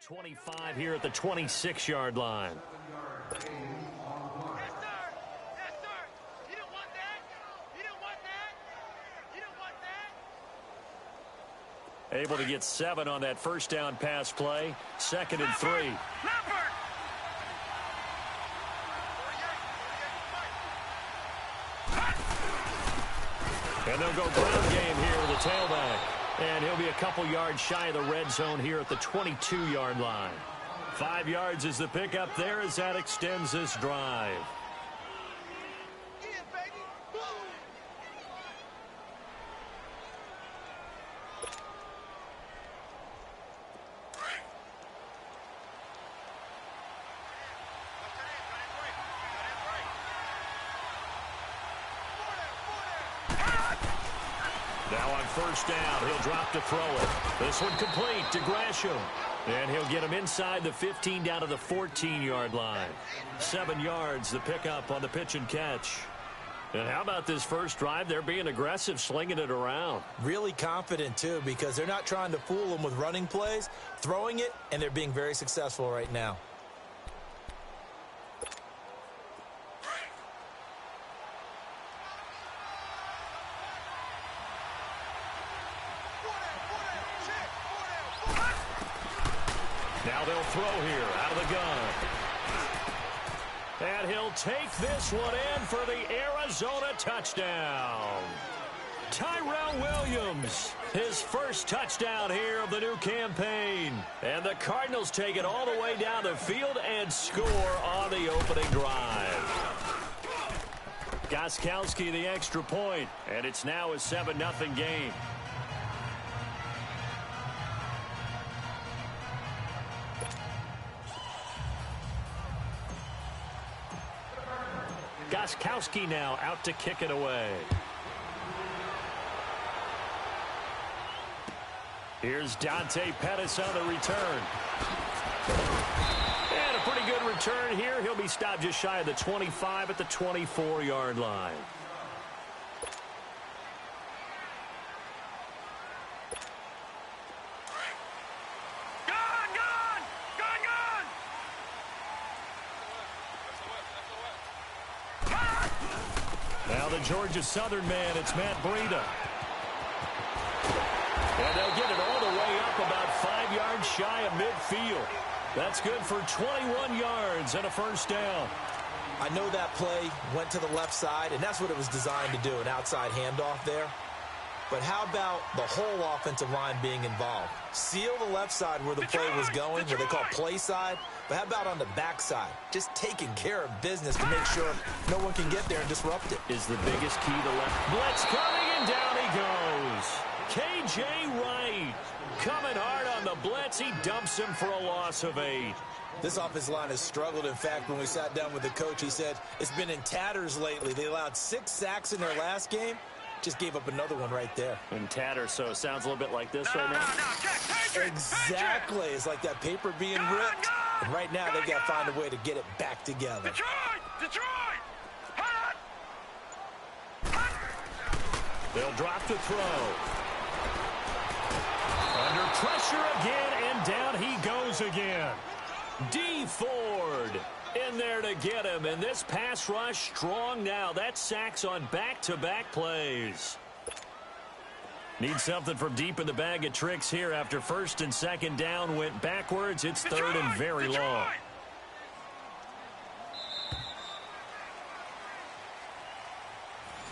25 here at the 26-yard line. Yes, sir. Yes, sir. You don't want that. You don't want that. You don't want that. Able to get 7 on that first down pass play. 2nd and 3. And they'll go ground game here with a tailback. And he'll be a couple yards shy of the red zone here at the 22-yard line. 5 yards is the pickup there as that extends this drive. Now on first down, he'll drop to throw it. This one complete to Gresham. And he'll get him inside the 15 down to the 14-yard line. 7 yards, the pickup on the pitch and catch. And how about this first drive? They're being aggressive, slinging it around. Really confident, too, because they're not trying to fool them with running plays, throwing it, and they're being very successful right now. Now they'll throw here out of the gun. And he'll take this one in for the Arizona touchdown. Tyrell Williams, his first touchdown here of the new campaign. And the Cardinals take it all the way down the field and score on the opening drive. Gostkowski the extra point, and it's now a 7-0 game. Gostkowski now out to kick it away. Here's Dante Pettis on the return. And a pretty good return here. He'll be stopped just shy of the 25 at the 24-yard line. Now the Georgia Southern man, it's Matt Breida. And they'll get it all the way up about 5 yards shy of midfield. That's good for 21 yards and a first down. I know that play went to the left side, and that's what it was designed to do, an outside handoff there. But how about the whole offensive line being involved? Seal the left side where the play was going, where they call play side. But how about on the backside? Just taking care of business to make sure no one can get there and disrupt it. Is the biggest key to left. Blitz coming, and down he goes. K.J. Wright coming hard on the blitz. He dumps him for a loss of 8. This offensive line has struggled. In fact, when we sat down with the coach, he said it's been in tatters lately. They allowed 6 sacks in their last game. Just gave up another one right there. In tatters, so it sounds a little bit like this right now. Exactly. It's like that paper being ripped. And right now, they've got to find a way to get it back together. Detroit! They'll drop to throw. Under pressure again, and down he goes again. D. Ford in there to get him, and this pass rush strong now. That's sacks on back-to-back plays. Need something from deep in the bag of tricks here after first and second down went backwards. It's third and very long.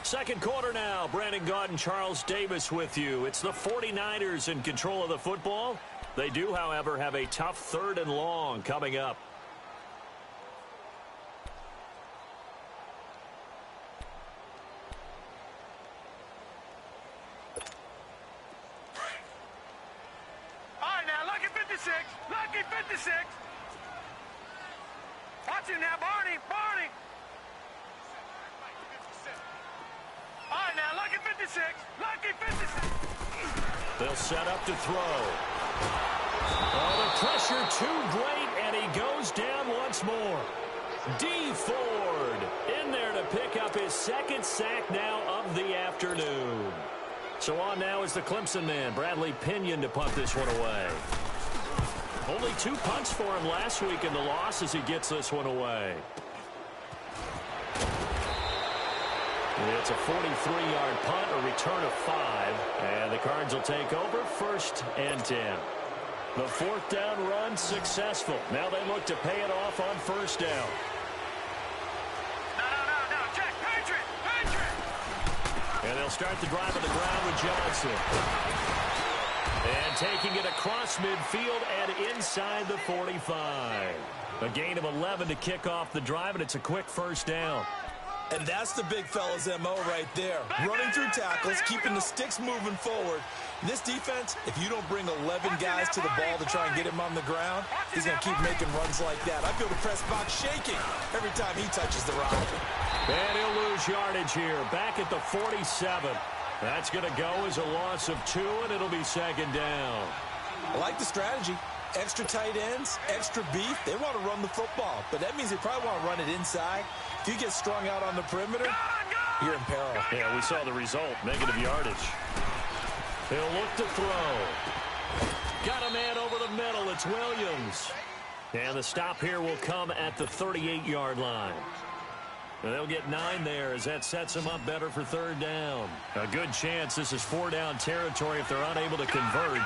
Second quarter now. Brandon Gaudin, Charles Davis with you. It's the 49ers in control of the football. They do, however, have a tough third and long coming up. Lucky 56. Watch him now, Barney. All right, now, Lucky 56. They'll set up to throw. Oh, the pressure too great, and he goes down once more. D. Ford in there to pick up his second sack now of the afternoon. So on now is the Clemson man, Bradley Pinion, to punt this one away. Only 2 punts for him last week in the loss as he gets this one away. It's a 43-yard punt, a return of 5. And the Cards will take over 1st and 10. The 4th down run successful. Now they look to pay it off on 1st down. No. Check. Patriot. And they'll start the drive on the ground with Johnson. And taking it across midfield and inside the 45. A gain of 11 to kick off the drive, and it's a quick 1st down. And that's the big fella's MO right there. Running through tackles, keeping the sticks moving forward. This defense, if you don't bring 11 guys to the ball to try and get him on the ground, he's going to keep making runs like that. I feel the press box shaking every time he touches the rock. And he'll lose yardage here, back at the 47. That's going to go as a loss of 2, and it'll be 2nd down. I like the strategy. Extra tight ends, extra beef. They want to run the football, but that means they probably want to run it inside. If you get strung out on the perimeter, you're in peril. Yeah, we saw the result, negative yardage. He'll look to throw. Got a man over the middle. It's Williams. And the stop here will come at the 38-yard line. And they'll get 9 there as that sets them up better for 3rd down. A good chance this is 4-down territory if they're unable to convert.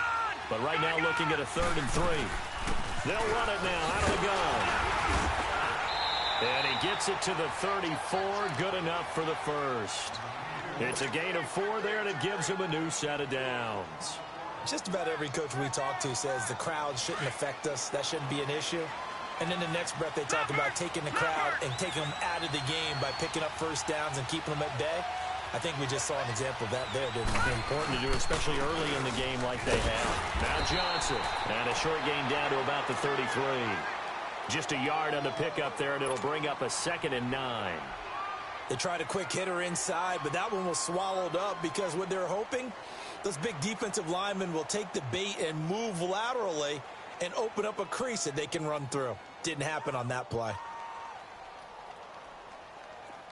But right now looking at a 3rd and 3. They'll run it now out of the gun. And he gets it to the 34. Good enough for the 1st. It's a gain of 4 there, and it gives him a new set of downs. Just about every coach we talk to says the crowd shouldn't affect us. That shouldn't be an issue. And then the next breath they talk about taking the crowd and taking them out of the game by picking up 1st downs and keeping them at bay. I think we just saw an example of that there, didn't we? Important to do, especially early in the game like they have. Now Johnson. And a short gain down to about the 33. Just a yard on the pickup there, and it'll bring up a 2nd and 9. They tried a quick hitter inside, but that one was swallowed up because what they're hoping, those big defensive linemen will take the bait and move laterally and open up a crease that they can run through. Didn't happen on that play.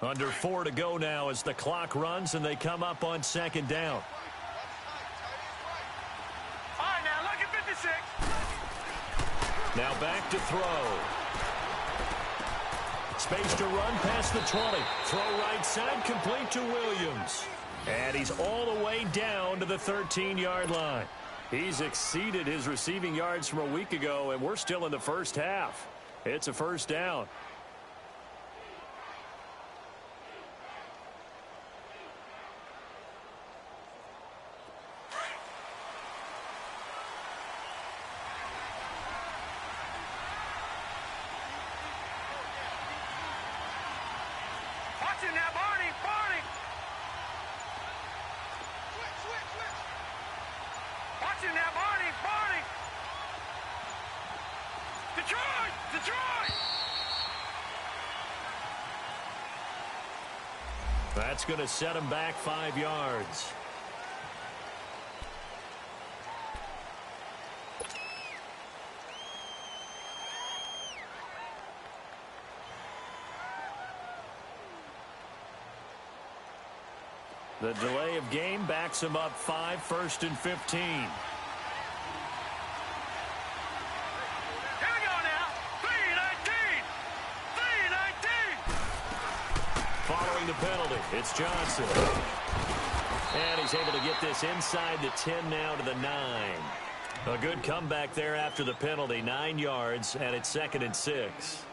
Under 4 to go now as the clock runs and they come up on 2nd down. All right, now look at 56. Now back to throw. Space to run past the 20. Throw right side, complete to Williams. And he's all the way down to the 13-yard line. He's exceeded his receiving yards from a week ago, and we're still in the 1st half. It's a 1st down. Watch it now, Barney. Switch. Watch it now, Barney. Detroit. That's going to set him back 5 yards. The delay of game backs him up 5, 1st and 15. Here we go now. 3-19. Following the penalty, it's Johnson. And he's able to get this inside the 10 now to the 9. A good comeback there after the penalty, 9 yards, and it's 2nd and 6.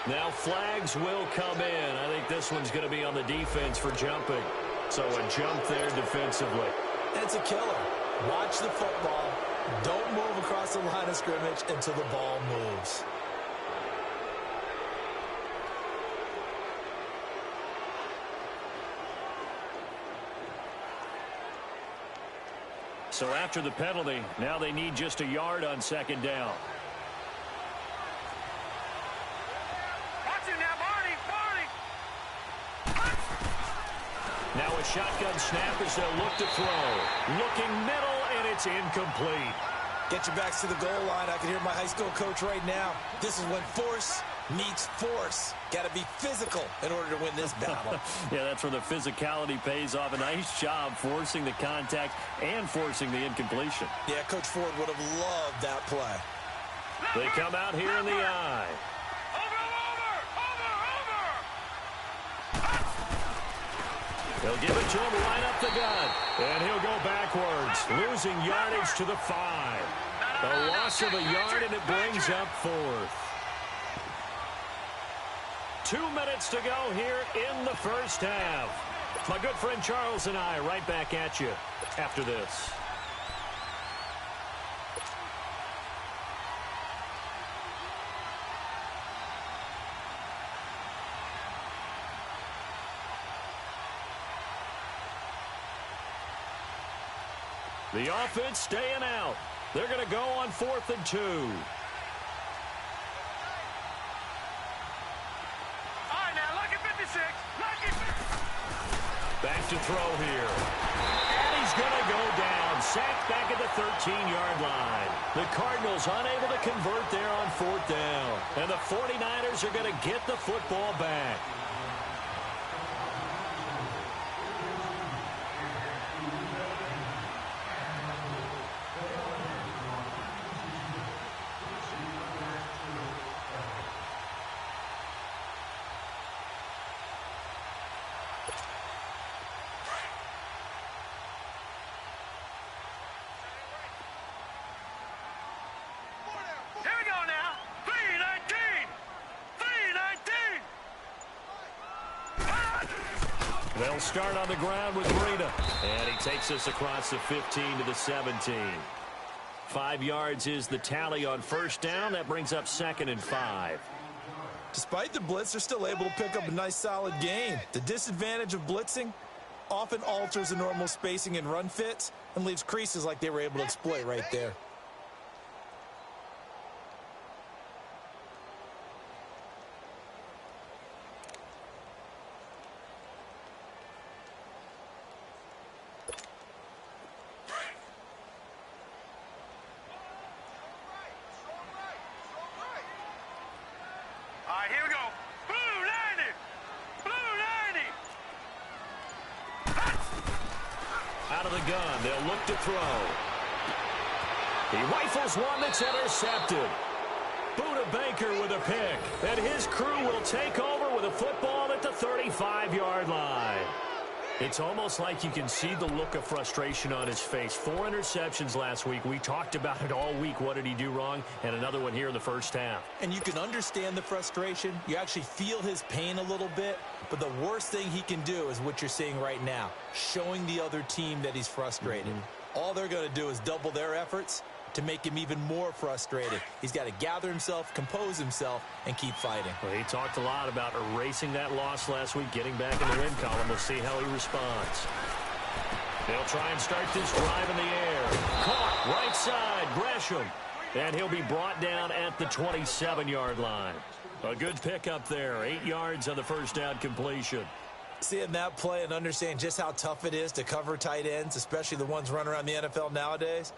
Now flags will come in. I think this one's going to be on the defense for jumping. So a jump there defensively. That's a killer. Watch the football. Don't move across the line of scrimmage until the ball moves. So after the penalty, now they need just a yard on 2nd down. Now a shotgun snap as they'll look to throw. Looking middle, and it's incomplete. Get your backs to the goal line. I can hear my high school coach right now. This is when force meets force. Got to be physical in order to win this battle. Yeah, that's where the physicality pays off. A nice job forcing the contact and forcing the incompletion. Yeah, Coach Ford would have loved that play. They come out here in the eye. They'll give it to him right up the gut. And he'll go backwards, losing yardage to the 5. A loss of a yard, and it brings up 4th. 2 minutes to go here in the first half. My good friend Charles and I right back at you after this. The offense staying out. They're going to go on 4th and 2. All right, now, look at 56. Back to throw here. And he's going to go down. Sacked back at the 13-yard line. The Cardinals unable to convert there on 4th down. And the 49ers are going to get the football back. Here we go now. 3-19. They'll start on the ground with Rita. And he takes us across the 15 to the 17. 5 yards is the tally on 1st down. That brings up 2nd and 5. Despite the blitz, they're still able to pick up a nice solid gain. The disadvantage of blitzing often alters the normal spacing and run fits and leaves creases like they were able to exploit right there. All right, here we go. Blue 90. Out of the gun, they'll look to throw. He rifles one that's intercepted. Buda Baker with a pick. And his crew will take over with a football at the 35-yard line. It's almost like you can see the look of frustration on his face. 4 interceptions last week. We talked about it all week. What did he do wrong? And another one here in the first half. And you can understand the frustration. You actually feel his pain a little bit. But the worst thing he can do is what you're seeing right now, showing the other team that he's frustrated. All they're going to do is double their efforts to make him even more frustrated. He's got to gather himself, compose himself, and keep fighting. Well, he talked a lot about erasing that loss last week, getting back in the win column. We'll see how he responds. They'll try and start this drive in the air. Caught right side, Gresham. And he'll be brought down at the 27-yard line. A good pickup there, 8 yards on the first down completion. Seeing that play and understand just how tough it is to cover tight ends, especially the ones running around the NFL nowadays,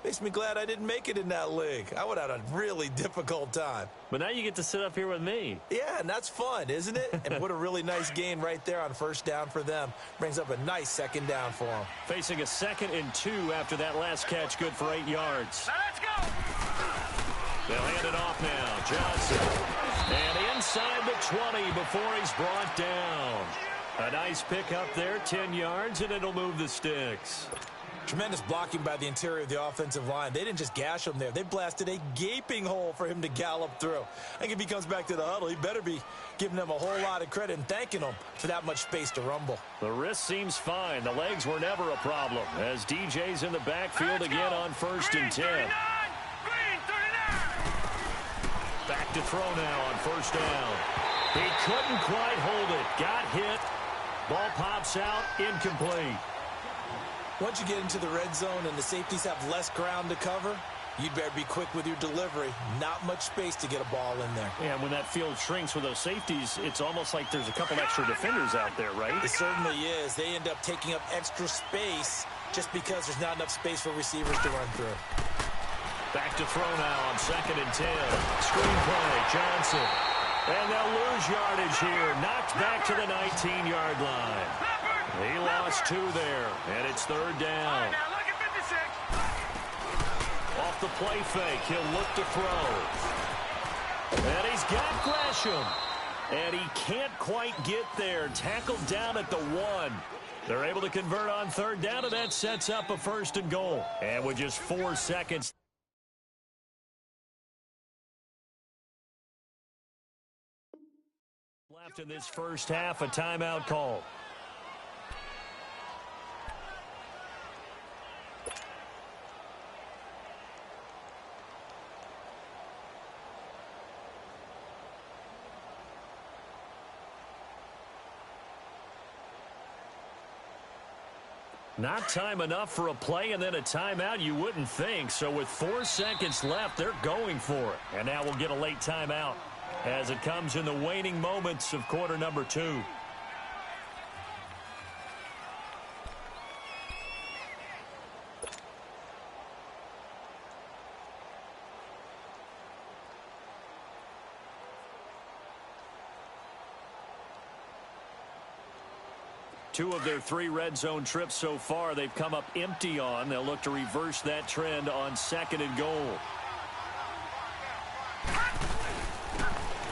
makes me glad I didn't make it in that league. I would have had a really difficult time. But now you get to sit up here with me. Yeah, and that's fun, isn't it? And what a really nice gain right there on 1st down for them. Brings up a nice 2nd down for them. Facing a 2nd and 2 after that last catch, good for 8 yards. Now let's go. They'll hand it off now. Johnson. And inside the 20 before he's brought down. A nice pick up there, 10 yards, and it'll move the sticks. Tremendous blocking by the interior of the offensive line. They didn't just gash him there. They blasted a gaping hole for him to gallop through. I think if he comes back to the huddle, he better be giving them a whole lot of credit and thanking them for that much space to rumble. The wrist seems fine. The legs were never a problem as DJ's in the backfield again on 1st and 10. Green 39. Back to throw now on 1st down. He couldn't quite hold it. Got hit. Ball pops out, incomplete. Once you get into the red zone and the safeties have less ground to cover, You better be quick with your delivery. Not much space to get a ball in there. Yeah, when that field shrinks with those safeties, it's almost like there's a couple extra defenders out there, right? It certainly is. They end up taking up extra space just because there's not enough space for receivers to run through. Back to throw now on 2nd and 10. Screenplay, Johnson. And they'll lose yardage here. Knocked back to the 19-yard line. He lost 2 there, and it's 3rd down. Now look at 56. Off the play fake, he'll look to throw. And he's got Gresham. And he can't quite get there. Tackled down at the 1. They're able to convert on 3rd down, and that sets up a 1st and goal. And with just 4 seconds left in this first half, a timeout call. Not time enough for a play and then a timeout, you wouldn't think. So with 4 seconds left, they're going for it. And now we'll get a late timeout as it comes in the waning moments of quarter number 2. Two of their 3 red zone trips so far, they've come up empty on. They'll look to reverse that trend on 2nd and goal.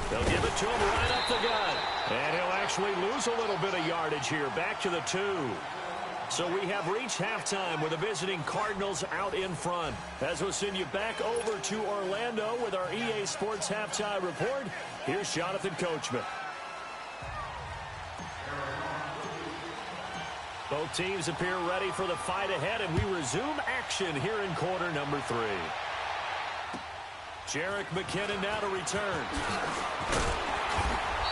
They'll give it to him right up the gut. And he'll actually lose a little bit of yardage here. Back to the 2. So we have reached halftime with the visiting Cardinals out in front. As we'll send you back over to Orlando with our EA Sports Halftime Report, here's Jonathan Coachman. Both teams appear ready for the fight ahead, and we resume action here in quarter number 3. Jerick McKinnon now to return.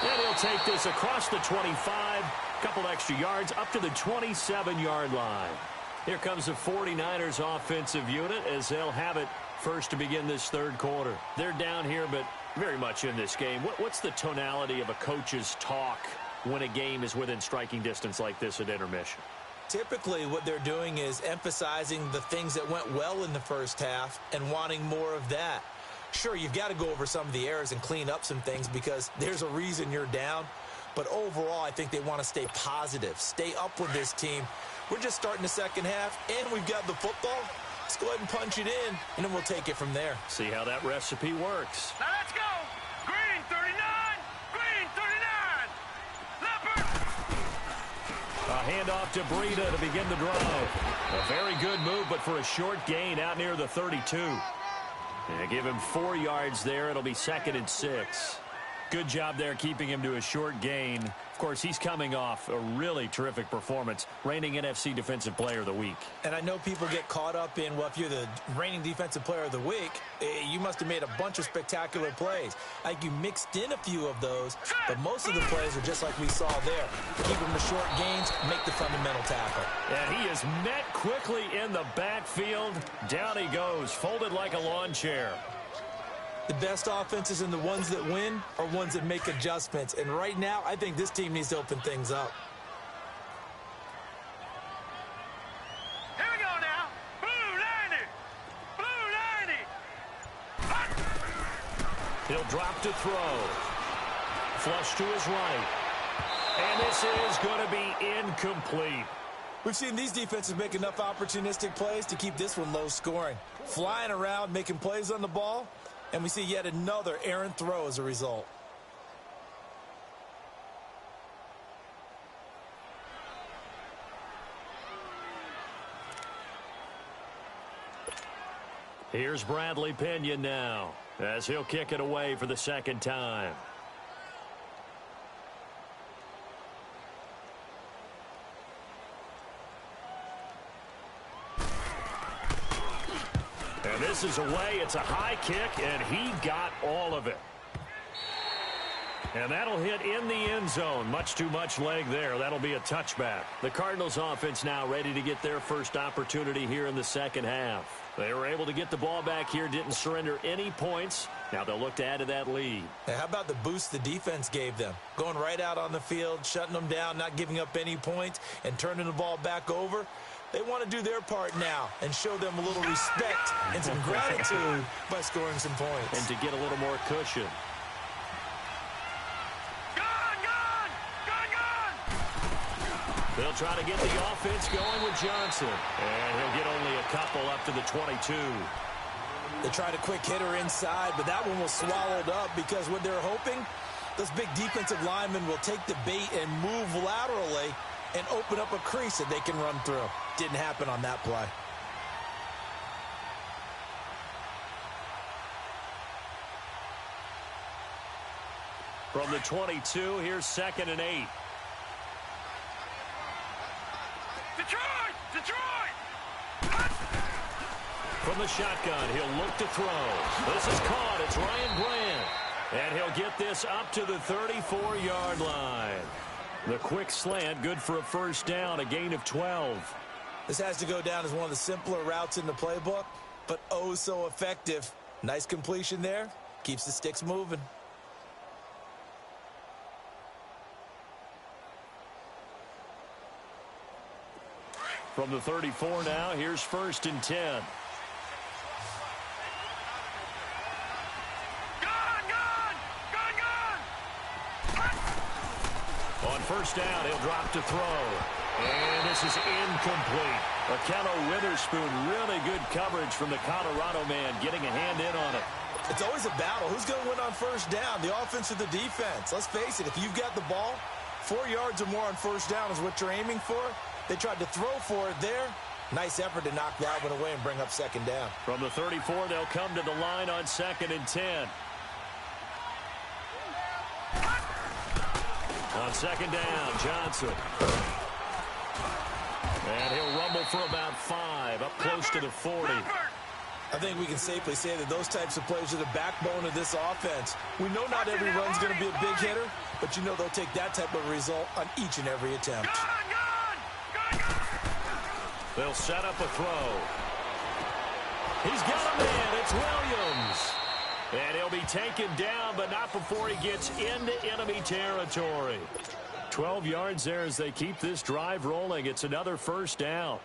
And he'll take this across the 25, couple extra yards up to the 27-yard line. Here comes the 49ers offensive unit as they'll have it first to begin this 3rd quarter. They're down here, but very much in this game. What's the tonality of a coach's talk when a game is within striking distance like this at intermission? Typically, what they're doing is emphasizing the things that went well in the first half and wanting more of that. Sure, you've got to go over some of the errors and clean up some things because there's a reason you're down. But overall, I think they want to stay positive, stay up with this team. We're just starting the second half, and we've got the football. Let's go ahead and punch it in, and then we'll take it from there. See how that recipe works. Now let's go. Green 39. Green 39. Leopard. A handoff to Breida to begin the drive. A very good move, but for a short gain out near the 32. And give him 4 yards there. It'll be 2nd and 6. Good job there keeping him to a short gain. Of course, he's coming off a really terrific performance, reigning NFC Defensive Player of the Week. And I know people get caught up in, well, if you're the reigning Defensive Player of the Week, you must have made a bunch of spectacular plays. Like you mixed in a few of those, but most of the plays are just like we saw there. Keep them to short gains, make the fundamental tackle. And he is met quickly in the backfield. Down he goes, folded like a lawn chair. The best offenses and the ones that win are ones that make adjustments. And right now, I think this team needs to open things up. Here we go now. Blue 90. Blue 90. He'll drop to throw. Flush to his right. And this is going to be incomplete. We've seen these defenses make enough opportunistic plays to keep this one low scoring. Flying around, making plays on the ball. And we see yet another errant throw as a result. Here's Bradley Pinion now as he'll kick it away for the 2nd time. And this is away. It's a high kick, and he got all of it. And that'll hit in the end zone. Much too much leg there. That'll be a touchback. The Cardinals offense now ready to get their first opportunity here in the second half. They were able to get the ball back here, didn't surrender any points. Now they'll look to add to that lead. Hey, how about the boost the defense gave them? Going right out on the field, shutting them down, not giving up any points, and turning the ball back over. They want to do their part now and show them a little respect and some gratitude by scoring some points. And to get a little more cushion. They'll try to get the offense going with Johnson. And he'll get only a couple up to the 22. They tried a quick hitter inside, but that one was swallowed up because what they're hoping, those big defensive linemen will take the bait and move laterally and open up a crease that they can run through. Didn't happen on that play. From the 22, here's 2nd and 8. Detroit! From the shotgun, he'll look to throw. This is caught. It's Ryan Grant. And he'll get this up to the 34-yard line. The quick slant, good for a first down, a gain of 12. This has to go down as one of the simpler routes in the playbook, but oh so effective. Nice completion there. Keeps the sticks moving. From the 34 now, here's 1st and 10. On first down, he'll drop to throw. And this is incomplete. Akello Witherspoon, really good coverage from the Colorado man, getting a hand in on it. It's always a battle. Who's going to win on first down, the offense or the defense? Let's face it, if you've got the ball, 4 yards or more on first down is what you're aiming for. They tried to throw for it there. Nice effort to knock that one away and bring up 2nd down. From the 34, they'll come to the line on 2nd and 10. On 2nd down, Johnson. And he'll rumble for about 5, up close to the 40. I think we can safely say that those types of plays are the backbone of this offense. We know not every run's going to be a big hitter, but you know they'll take that type of result on each and every attempt. They'll set up a throw. He's got a man. It's Williams. And he'll be taken down, but not before he gets into enemy territory. 12 yards there as they keep this drive rolling. It's another first down.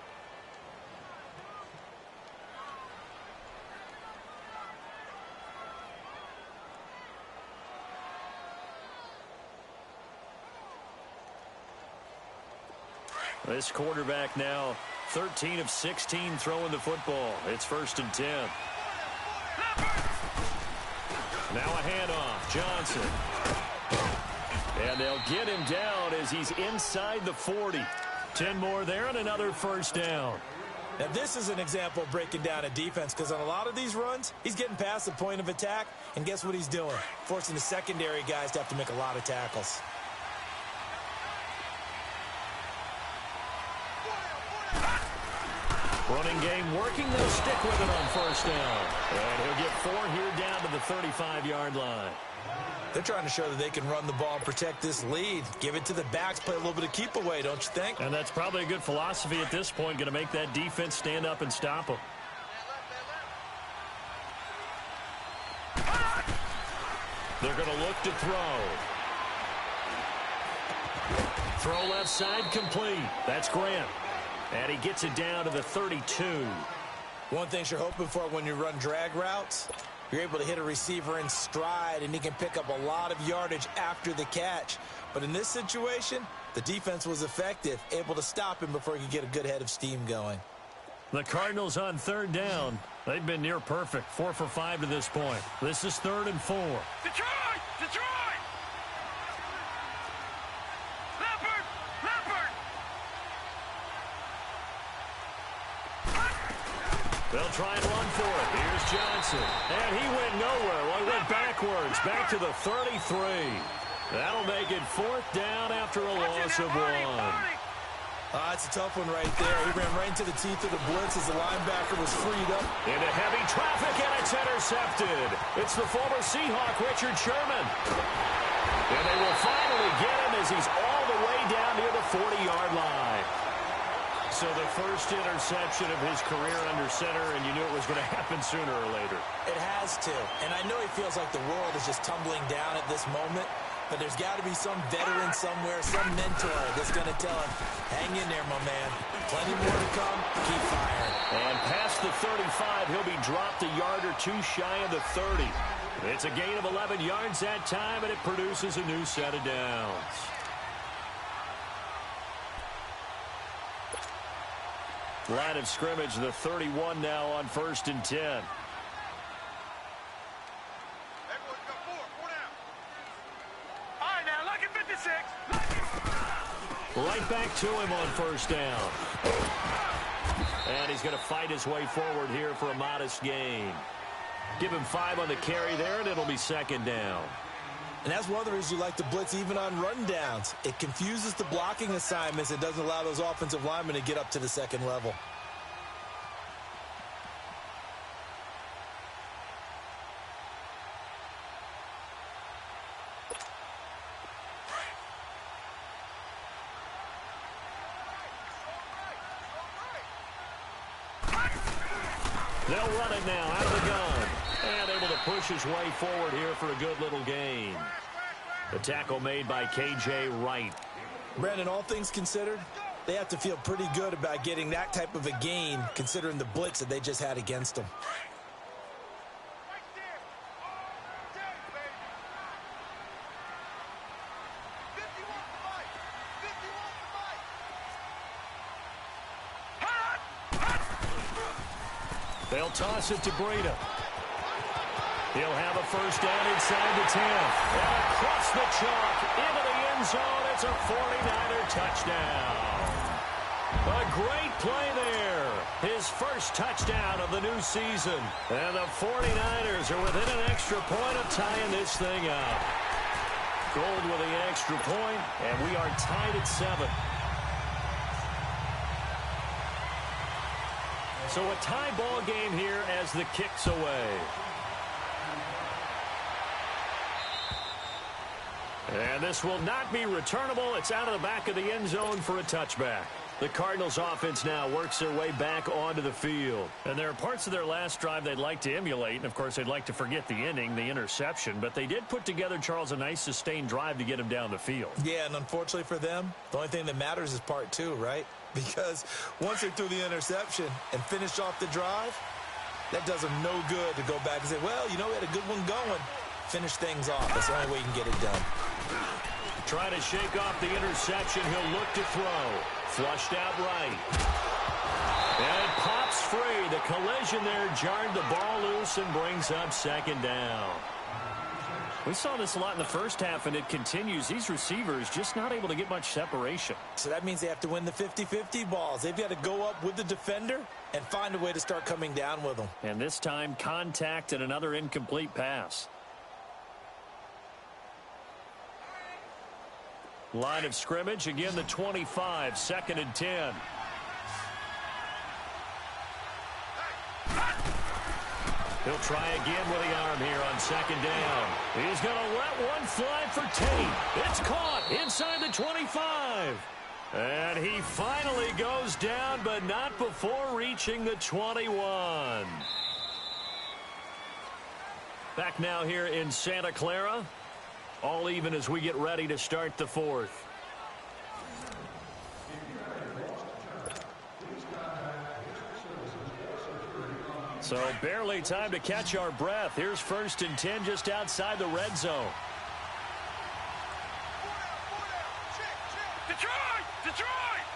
This quarterback now 13 of 16 throwing the football. It's 1st and 10. Now a handoff. Johnson. And they'll get him down as he's inside the 40. 10 more there and another first down. Now this is an example of breaking down a defense, because on a lot of these runs, he's getting past the point of attack, and guess what he's doing? Forcing the secondary guys to have to make a lot of tackles. Running game working. They'll stick with it on first down. And he'll get 4 here down to the 35-yard line. They're trying to show that they can run the ball and protect this lead. Give it to the backs, play a little bit of keep away, don't you think? And that's probably a good philosophy at this point, going to make that defense stand up and stop them. They're going to look to throw. Throw left side complete. That's Grant. And he gets it down to the 32. One thing you're hoping for when you run drag routes, you're able to hit a receiver in stride, and he can pick up a lot of yardage after the catch. But in this situation, the defense was effective, able to stop him before he could get a good head of steam going. The Cardinals on 3rd down. They've been near perfect, 4 for 5 to this point. This is 3rd and 4. Detroit! Detroit! Leopard! Leopard! They'll try and run for it. Here's Johnson. And he went nowhere. Well, he went backwards, back to the 33. That'll make it 4th down after a loss of 1. That's a tough one right there. He ran right into the teeth of the blitz as the linebacker was freed up. Into heavy traffic, and it's intercepted. It's the former Seahawk, Richard Sherman. And they will finally get him as he's all the way down near the 40-yard line. So the first interception of his career under center, and you knew it was going to happen sooner or later. It has to. And I know he feels like the world is just tumbling down at this moment, but there's got to be some veteran somewhere, some mentor that's going to tell him, hang in there, my man. Plenty more to come. Keep firing. And past the 35, he'll be dropped a yard or two shy of the 30. It's a gain of 11 yards that time, and it produces a new set of downs. Line of scrimmage, the 31 now on 1st and 10. Everyone's got four down. All right, now, look at 56. Right back to him on 1st down. And he's going to fight his way forward here for a modest gain. Give him 5 on the carry there, and it'll be 2nd down. And that's one of the reasons you like to blitz even on run downs. It confuses the blocking assignments. It doesn't allow those offensive linemen to get up to the second level. They'll run it now out of the gun. And able to push his way forward here for a good little gain. The tackle made by K.J. Wright. Brandon, all things considered, they have to feel pretty good about getting that type of a gain considering the blitz that they just had against them. They'll toss it to Breida. He'll have a 1st down inside the 10. And across the chalk into the end zone. It's a 49er touchdown. A great play there. His first touchdown of the new season. And the 49ers are within an extra point of tying this thing up. Gold with the extra point, and we are tied at 7. So a tie ball game here as the kick's away. And this will not be returnable. It's out of the back of the end zone for a touchback. The Cardinals offense now works their way back onto the field. And there are parts of their last drive they'd like to emulate. And, of course, they'd like to forget the inning, the interception. But they did put together, Charles, a nice sustained drive to get him down the field. Yeah, and unfortunately for them, the only thing that matters is part 2, right? Because once they threw the interception and finished off the drive, that does them no good to go back and say, well, you know, we had a good one going. Finish things off. That's the only way you can get it done. Trying to shake off the interception. He'll look to throw. Flushed out right. And it pops free. The collision there jarred the ball loose and brings up 2nd down. We saw this a lot in the first half, and it continues. These receivers just not able to get much separation. So that means they have to win the 50-50 balls. They've got to go up with the defender and find a way to start coming down with them. And this time, contact and another incomplete pass. Line of scrimmage, again the 25, 2nd and 10. He'll try again with the arm here on 2nd down. He's going to let one fly for Tate. It's caught inside the 25. And he finally goes down, but not before reaching the 21. Back now here in Santa Clara. All even as we get ready to start the 4th. So barely time to catch our breath. Here's 1st and 10 just outside the red zone. Detroit! Detroit!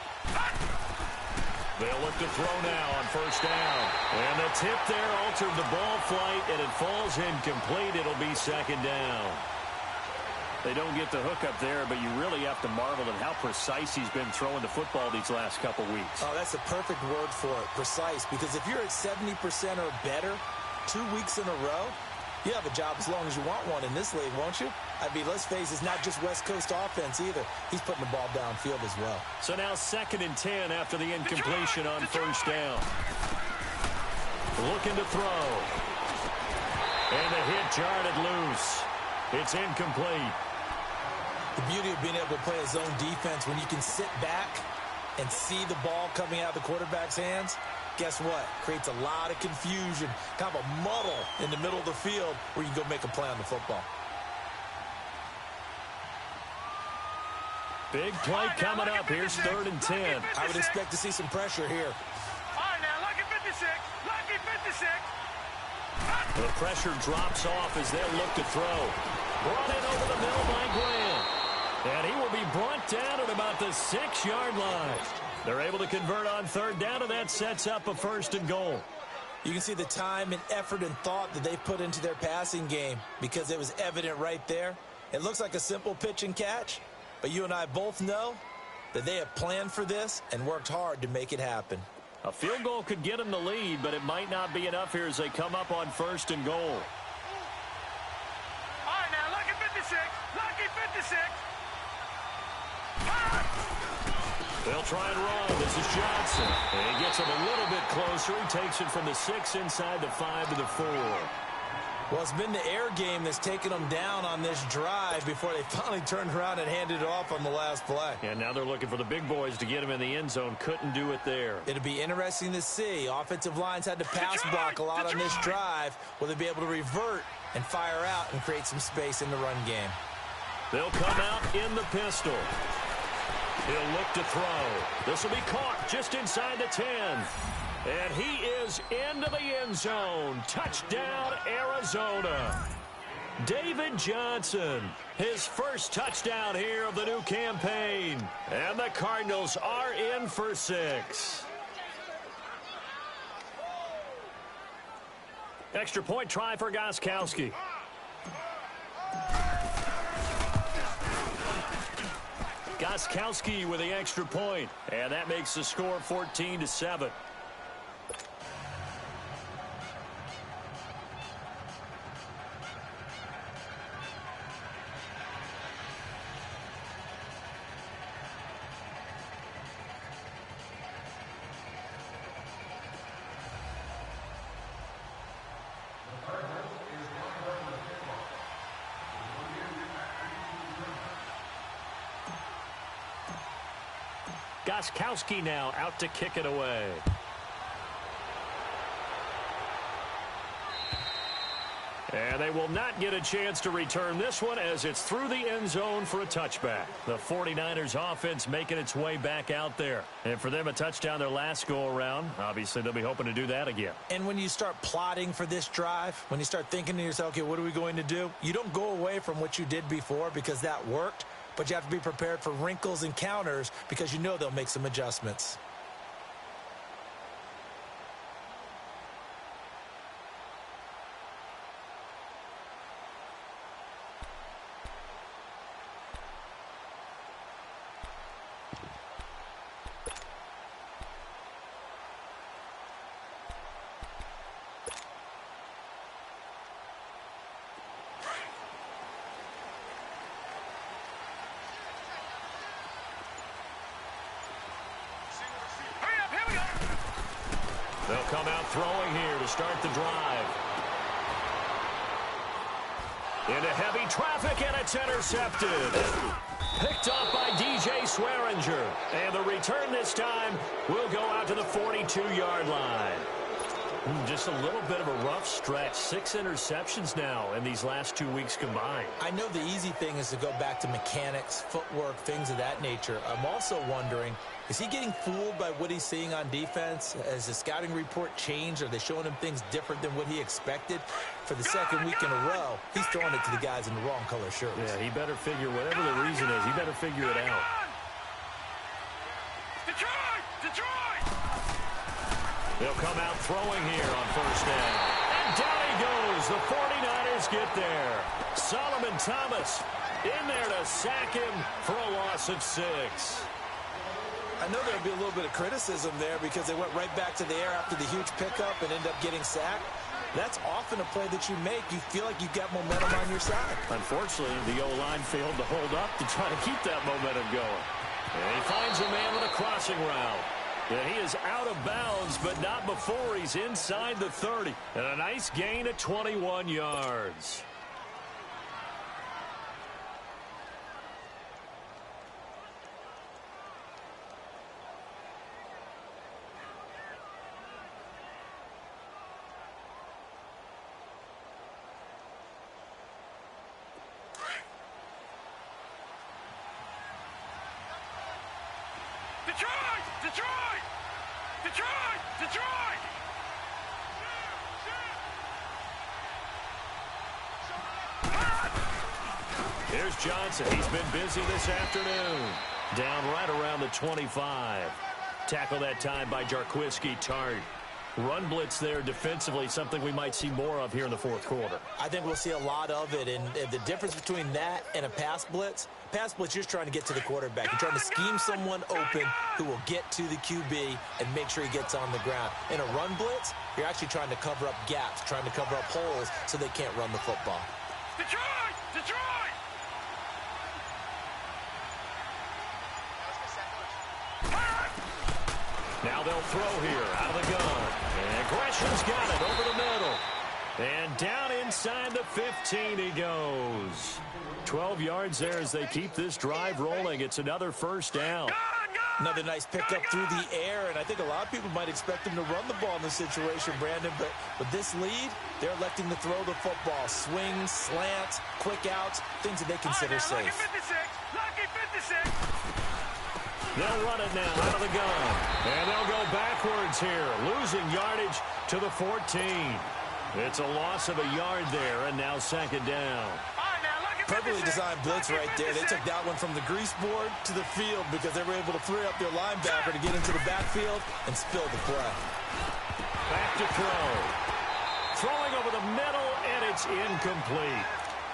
They'll look to throw now on 1st down. And the tip there altered the ball flight, and it falls incomplete. It'll be 2nd down. They don't get the hook up there, but you really have to marvel at how precise he's been throwing the football these last couple weeks. Oh, that's a perfect word for it, precise, because if you're at 70% or better 2 weeks in a row, you have a job as long as you want one in this league, won't you? I mean, let's face it, it's not just West Coast offense either. He's putting the ball downfield as well. So now 2nd and 10 after the incompletion on 1st down. Looking to throw. And the hit jarred it loose. It's incomplete. The beauty of being able to play a zone defense when you can sit back and see the ball coming out of the quarterback's hands, guess what? Creates a lot of confusion, kind of a muddle in the middle of the field where you go make a play on the football. Big play coming up. Here's 3rd and 10. I would expect to see some pressure here. All right, now, lucky 56. Lucky 56. The pressure drops off as they'll look to throw. Brought in over the middle by Grant. And he will be brought down at about the 6-yard line. They're able to convert on 3rd down, and that sets up a 1st and goal. You can see the time and effort and thought that they put into their passing game because it was evident right there. It looks like a simple pitch and catch, but you and I both know that they have planned for this and worked hard to make it happen. A field goal could get them the lead, but it might not be enough here as they come up on 1st and goal. All right, now, lucky 56. Lucky 56. They'll try and roll. This is Johnson. And he gets him a little bit closer. He takes it from the 6 inside the 5 to the 4. Well, it's been the air game that's taken them down on this drive before they finally turned around and handed it off on the last play. And now they're looking for the big boys to get him in the end zone. Couldn't do it there. It'll be interesting to see. Offensive lines had to pass block a lot on this drive. Will they be able to revert and fire out and create some space in the run game? They'll come out in the pistol. He'll look to throw. This will be caught just inside the 10. And he is into the end zone. Touchdown, Arizona. David Johnson, his first touchdown here of the new campaign. And the Cardinals are in for 6. Extra point try for Gostkowski. Gostkowski with the extra point. And that makes the score 14-7. Gostkowski now out to kick it away. And they will not get a chance to return this one as it's through the end zone for a touchback. The 49ers offense making its way back out there. And for them, a touchdown their last go-around. Obviously, they'll be hoping to do that again. And when you start plotting for this drive, when you start thinking to yourself, okay, what are we going to do? You don't go away from what you did before because that worked. But you have to be prepared for wrinkles and counters because you know they'll make some adjustments. They'll come out throwing here to start the drive. Into heavy traffic, and it's intercepted. Picked up by DJ Swearinger. And the return this time will go out to the 42-yard line. Just a little bit of a rough stretch. 6 interceptions now in these last 2 weeks combined. I know the easy thing is to go back to mechanics, footwork, things of that nature. I'm also wondering, is he getting fooled by what he's seeing on defense? Has the scouting report changed? Are they showing him things different than what he expected? For the second week in a row, he's throwing it to the guys in the wrong color shirts. Yeah, he better figure, whatever the reason is, he better figure it out. Detroit! Detroit! They'll come out throwing here on first down. And down he goes. The 49ers get there. Solomon Thomas in there to sack him for a loss of 6. I know there'll be a little bit of criticism there because they went right back to the air after the huge pickup and end up getting sacked. That's often a play that you make. You feel like you've got momentum on your side. Unfortunately, the O-line failed to hold up to try to keep that momentum going. And he finds a man with a crossing route. And he is out of bounds, but not before he's inside the 30. And a nice gain at 21 yards. Detroit! Detroit! Detroit! Detroit! Here's Johnson. He's been busy this afternoon. Down right around the 25. Tackle that time by Jarquiski Tart. Run blitz there defensively, something we might see more of here in the fourth quarter. I think we'll see a lot of it, and the difference between that and a pass blitz, you're just trying to get to the quarterback. You're trying to scheme someone open who will get to the QB and make sure he gets on the ground. In a run blitz, you're actually trying to cover up gaps, trying to cover up holes so they can't run the football. Detroit! Detroit! Now they'll throw here out of the gun. And Gresham's got it over the middle. And down inside the 15 he goes. 12 yards there as they keep this drive rolling. It's another first down. Another nice pickup through the air, and I think a lot of people might expect him to run the ball in this situation, Brandon, but with this lead, they're electing to throw the football. Swings, slants, quick outs, things that they consider safe. Lucky 56! They'll run it now out of the gun. And they'll go backwards here, losing yardage to the 14. It's a loss of a yard there, and now second down. Perfectly designed blitz right there. They took that one from the grease board to the field because they were able to free up their linebacker to get into the backfield and spill the play. Back to throw. Throwing over the middle, and it's incomplete.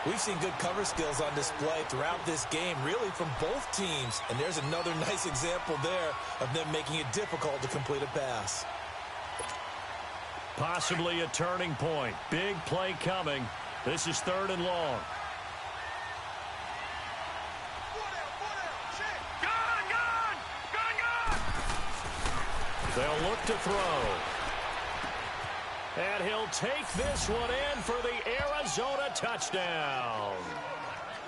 We've seen good cover skills on display throughout this game, really from both teams. And there's another nice example there of them making it difficult to complete a pass. Possibly a turning point. Big play coming. This is 3rd and long. They'll look to throw. And he'll take this one in for the Arizona touchdown.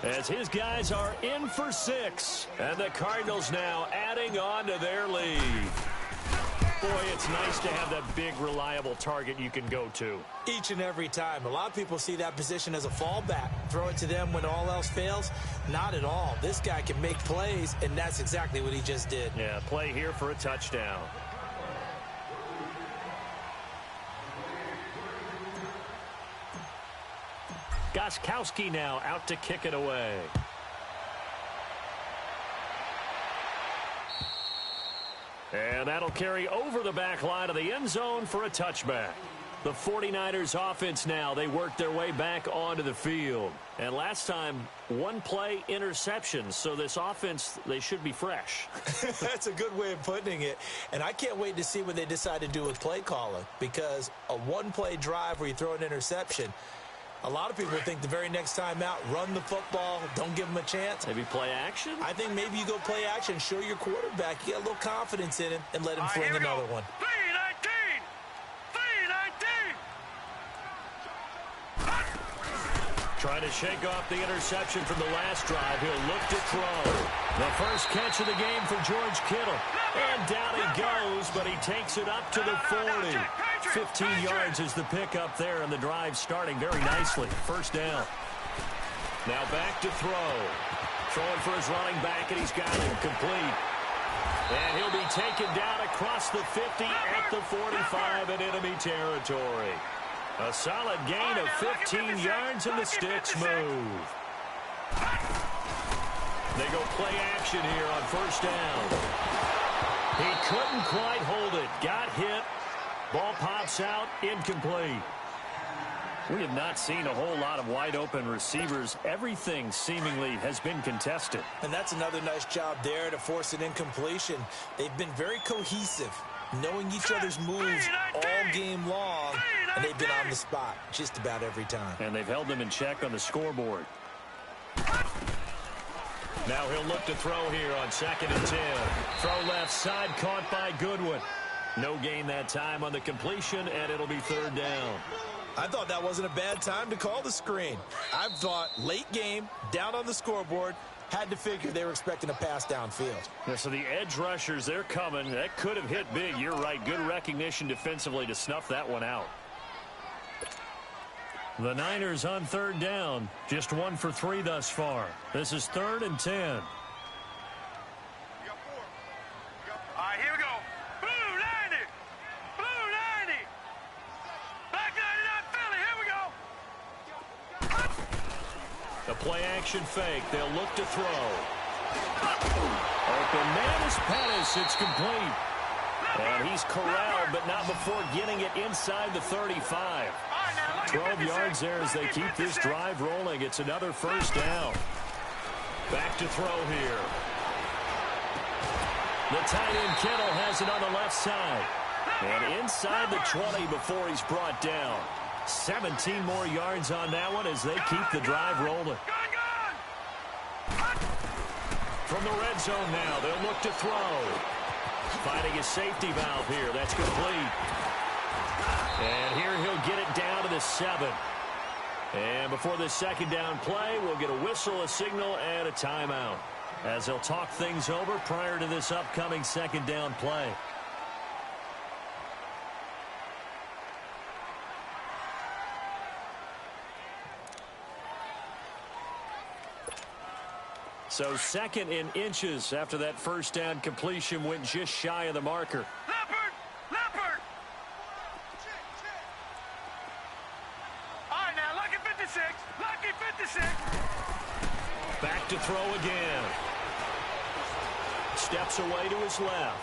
As his guys are in for 6. And the Cardinals now adding on to their lead. Boy, it's nice to have that big, reliable target you can go to. Each and every time. A lot of people see that position as a fallback. Throw it to them when all else fails. Not at all. This guy can make plays, and that's exactly what he just did. Yeah, play here for a touchdown. Gostkowski now out to kick it away. And that'll carry over the back line of the end zone for a touchback. The 49ers offense now, they work their way back onto the field. And last time, one play interception. So this offense, they should be fresh. That's a good way of putting it. And I can't wait to see what they decide to do with play calling. Because a one-play drive where you throw an interception, a lot of people think the very next time out, run the football, don't give them a chance. Maybe play action? I think maybe you go play action, show your quarterback, you get a little confidence in him, and let him fling another one. 3-19! 3-19! Trying to shake off the interception from the last drive. He'll look to throw. The first catch of the game for George Kittle. And down he goes, but he takes it up to the 40. 15 yards is the pickup there, and the drive starting very nicely. First down. Now back to throw. Throwing for his running back, and he's got him complete. And he'll be taken down across the 50 at the 45 in enemy territory. A solid gain of 15 yards, and the sticks move. They go play action here on first down. He couldn't quite hold it. Got hit. Ball pops out, incomplete. We have not seen a whole lot of wide-open receivers. Everything seemingly has been contested. And that's another nice job there to force an incompletion. They've been very cohesive, knowing each other's moves all game long, and they've been on the spot just about every time. And they've held them in check on the scoreboard. Now he'll look to throw here on 2nd and 10. Throw left side, caught by Goodwin. No gain that time on the completion, and it'll be 3rd down. I thought that wasn't a bad time to call the screen. I thought late game, down on the scoreboard, had to figure they were expecting a pass downfield. Yeah, so the edge rushers, they're coming. That could have hit big. You're right. Good recognition defensively to snuff that one out. The Niners on 3rd down. Just 1 for 3 thus far. This is 3rd and 10. A play-action fake. They'll look to throw. Open man is Pettis. It's complete. And he's corralled, but not before getting it inside the 35. 12 yards there as they keep this drive rolling. It's another first down. Back to throw here. The tight end Kittle has it on the left side. And inside the 20 before he's brought down. 17 more yards on that one as they keep the drive rolling. From the red zone now, they'll look to throw. Finding a safety valve here. That's complete. And here he'll get it down to the 7. And before this second down play, we'll get a whistle, a signal, and a timeout as they'll talk things over prior to this upcoming second down play. So second in inches after that first down completion went just shy of the marker. Leopard! All right, now, lucky 56. Lucky 56. Back to throw again. Steps away to his left.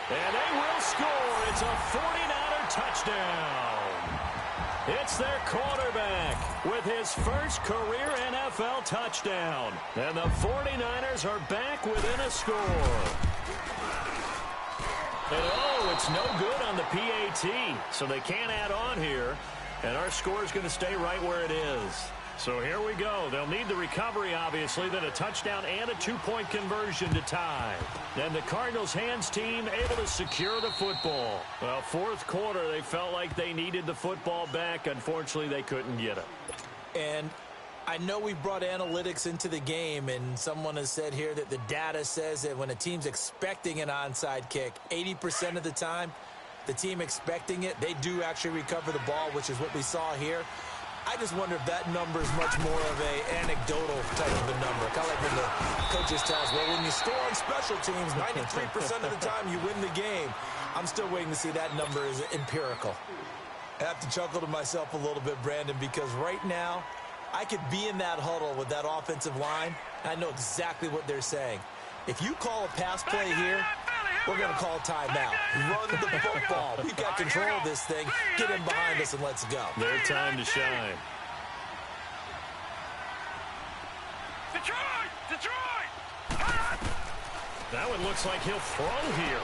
And they will score. It's a 49er touchdown. It's their quarterback with his first career NFL touchdown. And the 49ers are back within a score. And oh, it's no good on the PAT. So they can't add on here. And our score is going to stay right where it is. So here we go. They'll need the recovery, obviously, then a touchdown and a two-point conversion to tie. And the Cardinals' hands team able to secure the football. Well, fourth quarter, they felt like they needed the football back. Unfortunately, they couldn't get it. And I know we brought analytics into the game, and someone has said here that the data says that when a team's expecting an onside kick, 80% of the time, the team expecting it, they do actually recover the ball, which is what we saw here. I just wonder if that number is much more of a anecdotal type of a number. Kind of like when the coaches tell us, well, when you score on special teams, 93% of the time you win the game. I'm still waiting to see that number is empirical. I have to chuckle to myself a little bit, Brandon, because right now I could be in that huddle with that offensive line, and I know exactly what they're saying. If you call a pass play here, we're going to call timeout. Run the football. We've got control of this thing. Get him behind us and let's go. Their time to shine. Detroit! That one looks like he'll throw here.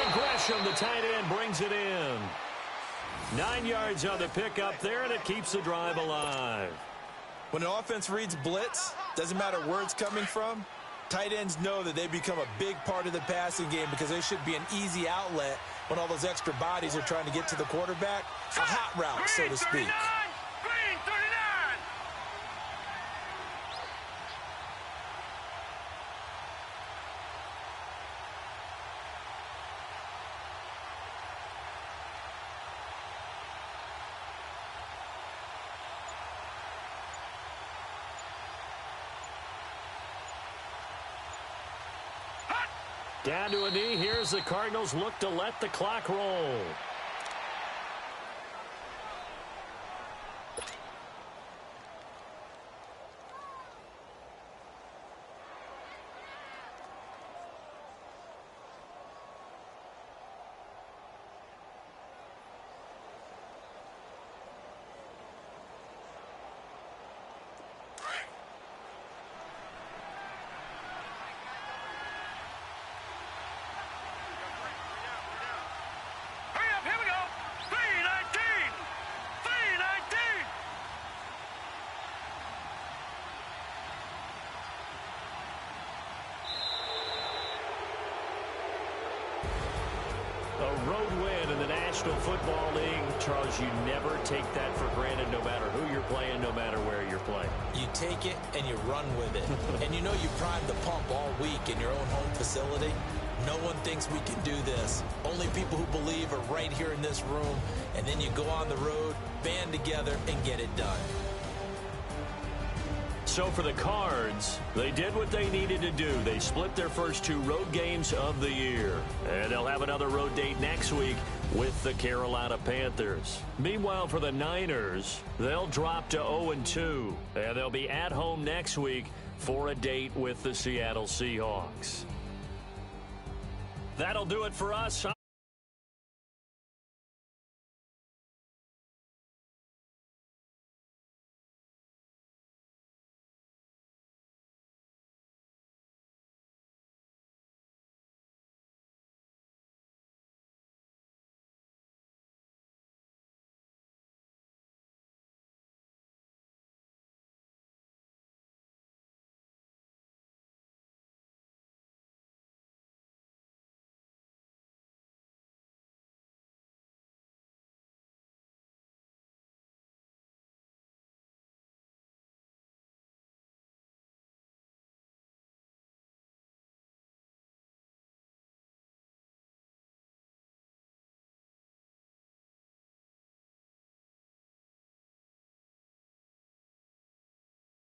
And Gresham, the tight end, brings it in. 9 yards on the pickup there, and it keeps the drive alive. When an offense reads blitz, doesn't matter where it's coming from, tight ends know that they become a big part of the passing game because they should be an easy outlet when all those extra bodies are trying to get to the quarterback. A hot route, so to speak. Green 39! Down to a knee. Here's the Cardinals look to let the clock roll. A road win in the National Football League. Charles, you never take that for granted no matter who you're playing, no matter where you're playing. You take it and you run with it. And you know you primed the pump all week in your own home facility. No one thinks we can do this. Only people who believe are right here in this room. And then you go on the road, band together, and get it done. So for the Cards, they did what they needed to do. They split their first two road games of the year. And they'll have another road date next week with the Carolina Panthers. Meanwhile, for the Niners, they'll drop to 0-2, and they'll be at home next week for a date with the Seattle Seahawks. That'll do it for us.